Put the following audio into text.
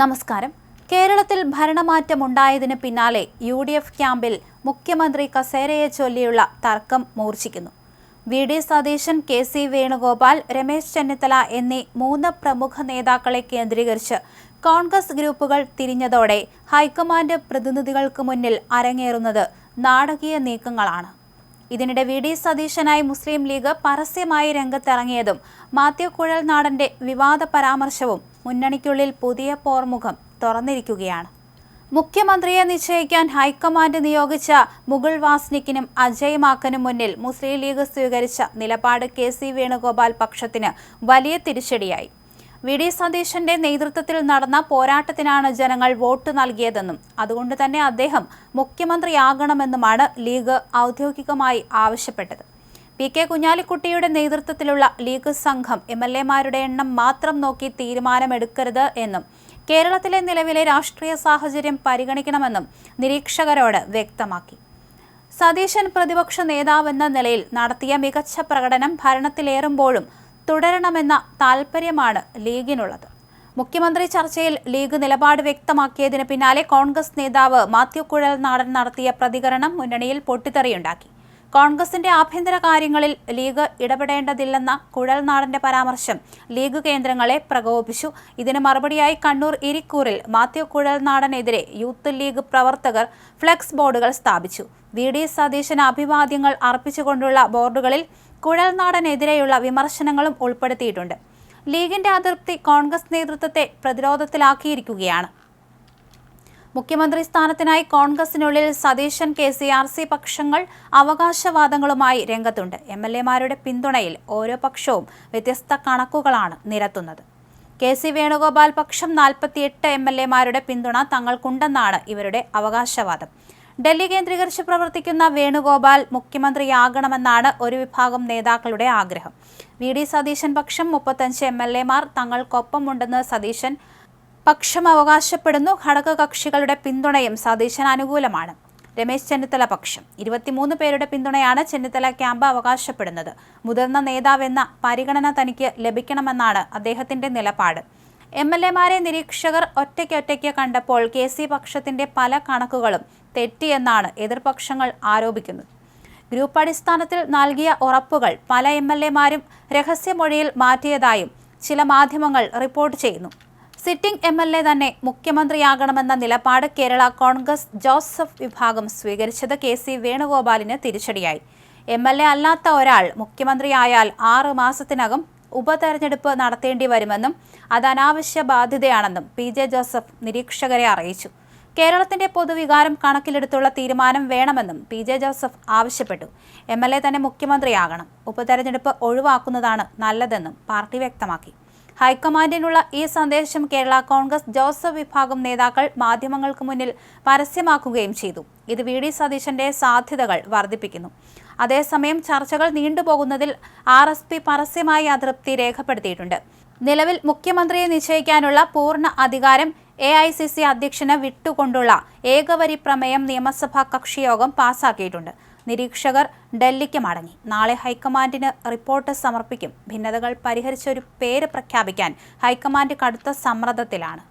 നമസ്കാരം. കേരളത്തിൽ ഭരണമാറ്റമുണ്ടായതിന് പിന്നാലെ UDF ക്യാമ്പിൽ മുഖ്യമന്ത്രി കസേരയെ ചൊല്ലിയുള്ള തർക്കം മൂർച്ഛിക്കുന്നു. VD സതീശൻ, KC വേണുഗോപാൽ, രമേശ് ചെന്നിത്തല എന്നീ 3 പ്രമുഖ നേതാക്കളെ കേന്ദ്രീകരിച്ച് കോൺഗ്രസ് ഗ്രൂപ്പുകൾ തിരിഞ്ഞതോടെ ഹൈക്കമാൻഡ് പ്രതിനിധികൾക്ക് മുന്നിൽ അരങ്ങേറുന്നത് നാടകീയ നീക്കങ്ങളാണ്. ഇതിനിടെ VD സതീശനായി മുസ്ലിം ലീഗ് പരസ്യമായി രംഗത്തിറങ്ങിയതും മാത്യു കുഴൽനാടന്റെ വിവാദ പരാമർശവും മുന്നണിക്കുള്ളിൽ പുതിയ പോർമുഖം തുറന്നിരിക്കുകയാണ്. മുഖ്യമന്ത്രിയെ നിശ്ചയിക്കാൻ ഹൈക്കമാൻഡ് നിയോഗിച്ച മുകുൾ വാസ്നിക്കിനും അജയ് മാക്കനും മുന്നിൽ മുസ്ലിം ലീഗ് സ്വീകരിച്ച നിലപാട് KC വേണുഗോപാൽ പക്ഷത്തിന് വലിയ തിരിച്ചടിയായി. VD സതീശന്റെ നേതൃത്വത്തിൽ നടന്ന പോരാട്ടത്തിനാണ് ജനങ്ങൾ വോട്ട് നൽകിയതെന്നും അതുകൊണ്ട് തന്നെ അദ്ദേഹം മുഖ്യമന്ത്രിയാകണമെന്നുമാണ് ലീഗ് ഔദ്യോഗികമായി ആവശ്യപ്പെട്ടത്. PK കുഞ്ഞാലിക്കുട്ടിയുടെ നേതൃത്വത്തിലുള്ള ലീഗ് സംഘം MLA-മാരുടെ എണ്ണം മാത്രം നോക്കി തീരുമാനമെടുക്കരുത് എന്നും കേരളത്തിലെ നിലവിലെ രാഷ്ട്രീയ സാഹചര്യം പരിഗണിക്കണമെന്നും നിരീക്ഷകരോട് വ്യക്തമാക്കി. സതീശൻ പ്രതിപക്ഷ നേതാവെന്ന നിലയിൽ നടത്തിയ മികച്ച പ്രകടനം ഭരണത്തിലേറുമ്പോഴും തുടരണമെന്ന താൽപര്യമാണ് ലീഗിനുള്ളത്. മുഖ്യമന്ത്രി ചർച്ചയിൽ ലീഗ് നിലപാട് വ്യക്തമാക്കിയതിന് പിന്നാലെ കോൺഗ്രസ് നേതാവ് മാത്യു കുഴൽനാടൻ നടത്തിയ പ്രതികരണം മുന്നണിയിൽ പൊട്ടിത്തെറിയുണ്ടാക്കി. കോൺഗ്രസിന്റെ ആഭ്യന്തര കാര്യങ്ങളിൽ ലീഗ് ഇടപെടേണ്ടതില്ലെന്ന കുഴൽനാടന്റെ പരാമർശം ലീഗ് കേന്ദ്രങ്ങളെ പ്രകോപിപ്പിച്ചു. ഇതിന് മറുപടിയായി കണ്ണൂർ ഇരിക്കൂറിൽ മാത്യു കുഴൽനാടനെതിരെ യൂത്ത് ലീഗ് പ്രവർത്തകർ ഫ്ലെക്സ് ബോർഡുകൾ സ്ഥാപിച്ചു. VD സതീശന് അഭിവാദ്യങ്ങൾ അർപ്പിച്ചുകൊണ്ടുള്ള ബോർഡുകളിൽ കുഴൽനാടനെതിരെയുള്ള വിമർശനങ്ങളും ഉൾപ്പെടുത്തിയിട്ടുണ്ട്. ലീഗിന്റെ അതൃപ്തി കോൺഗ്രസ് നേതൃത്വത്തെ പ്രതിരോധത്തിലാക്കിയിരിക്കുകയാണ്. മുഖ്യമന്ത്രി സ്ഥാനത്തിനായി കോൺഗ്രസിനുള്ളിൽ സതീശൻ, KC-RC പക്ഷങ്ങൾ അവകാശവാദങ്ങളുമായി രംഗത്തുണ്ട്. MLA-മാരുടെ പിന്തുണയിൽ ഓരോ പക്ഷവും വ്യത്യസ്ത കണക്കുകളാണ് നിരത്തുന്നത്. KC വേണുഗോപാൽ പക്ഷം 48 MLA-മാരുടെ പിന്തുണ തങ്ങൾക്കുണ്ടെന്നാണ് ഇവരുടെ അവകാശവാദം. ഡൽഹി കേന്ദ്രീകരിച്ച് പ്രവർത്തിക്കുന്ന വേണുഗോപാൽ മുഖ്യമന്ത്രിയാകണമെന്നാണ് ഒരു വിഭാഗം നേതാക്കളുടെ ആഗ്രഹം. VD സതീശൻ പക്ഷം 35 MLA-മാർ തങ്ങൾക്കൊപ്പമുണ്ടെന്ന് സതീശൻ പക്ഷം അവകാശപ്പെടുന്നു. ഘടകകക്ഷികളുടെ പിന്തുണയും സതീശന് അനുകൂലമാണ്. രമേശ് ചെന്നിത്തല പക്ഷം 23 പേരുടെ പിന്തുണയാണ് ചെന്നിത്തല ക്യാമ്പ് അവകാശപ്പെടുന്നത്. മുതിർന്ന നേതാവെന്ന പരിഗണന തനിക്ക് ലഭിക്കണമെന്നാണ് അദ്ദേഹത്തിന്റെ നിലപാട്. MLA-മാരെ നിരീക്ഷകർ ഒറ്റയ്ക്കൊറ്റയ്ക്ക് കണ്ടപ്പോൾ KC പക്ഷത്തിന്റെ പല കണക്കുകളും തെറ്റിയെന്നാണ് എതിർപക്ഷങ്ങൾ ആരോപിക്കുന്നത്. ഗ്രൂപ്പ് അടിസ്ഥാനത്തിൽ നൽകിയ ഉറപ്പുകൾ പല MLA-മാരും രഹസ്യമൊഴിയിൽ മാറ്റിയതായും ചില മാധ്യമങ്ങൾ റിപ്പോർട്ട് ചെയ്യുന്നു. സിറ്റിംഗ് MLA തന്നെ മുഖ്യമന്ത്രിയാകണമെന്ന നിലപാട് കേരള കോൺഗ്രസ് ജോസഫ് വിഭാഗം സ്വീകരിച്ചത് KC വേണുഗോപാലിന് തിരിച്ചടിയായി. MLA അല്ലാത്ത ഒരാൾ മുഖ്യമന്ത്രിയായാൽ 6 മാസത്തിനകം ഉപതെരഞ്ഞെടുപ്പ് നടത്തേണ്ടി വരുമെന്നും അത് അനാവശ്യ ബാധ്യതയാണെന്നും PJ ജോസഫ് നിരീക്ഷകരെ അറിയിച്ചു. കേരളത്തിന്റെ പൊതുവികാരം കണക്കിലെടുത്തുള്ള തീരുമാനം വേണമെന്നും PJ ജോസഫ് ആവശ്യപ്പെട്ടു. MLA തന്നെ മുഖ്യമന്ത്രിയാകണം, ഉപതെരഞ്ഞെടുപ്പ് ഒഴിവാക്കുന്നതാണ് നല്ലതെന്നും പാർട്ടി വ്യക്തമാക്കി. ഹൈക്കമാൻഡിനുള്ള ഈ സന്ദേശം കേരള കോൺഗ്രസ് ജോസഫ് വിഭാഗം നേതാക്കൾ മാധ്യമങ്ങൾക്ക് മുന്നിൽ പരസ്യമാക്കുകയും ചെയ്തു. ഇത് VD സതീശന്റെ സാധ്യതകൾ വർദ്ധിപ്പിക്കുന്നു. അതേസമയം ചർച്ചകൾ നീണ്ടുപോകുന്നതിൽ RSP പരസ്യമായി അതൃപ്തി രേഖപ്പെടുത്തിയിട്ടുണ്ട്. നിലവിൽ മുഖ്യമന്ത്രിയെ നിശ്ചയിക്കാനുള്ള പൂർണ്ണ അധികാരം AICC അധ്യക്ഷന് വിട്ടുകൊണ്ടുള്ള ഏകവരി പ്രമേയം നിയമസഭാ കക്ഷിയോഗം പാസാക്കിയിട്ടുണ്ട്. നിരീക്ഷകർ ഡൽഹിക്ക് മടങ്ങി. നാളെ ഹൈക്കമാൻഡിന് റിപ്പോർട്ട് സമർപ്പിക്കും. ഭിന്നതകൾ പരിഹരിച്ചൊരു പേര് പ്രഖ്യാപിക്കാൻ ഹൈക്കമാൻഡ് കടുത്ത സമ്മർദ്ദത്തിലാണ്.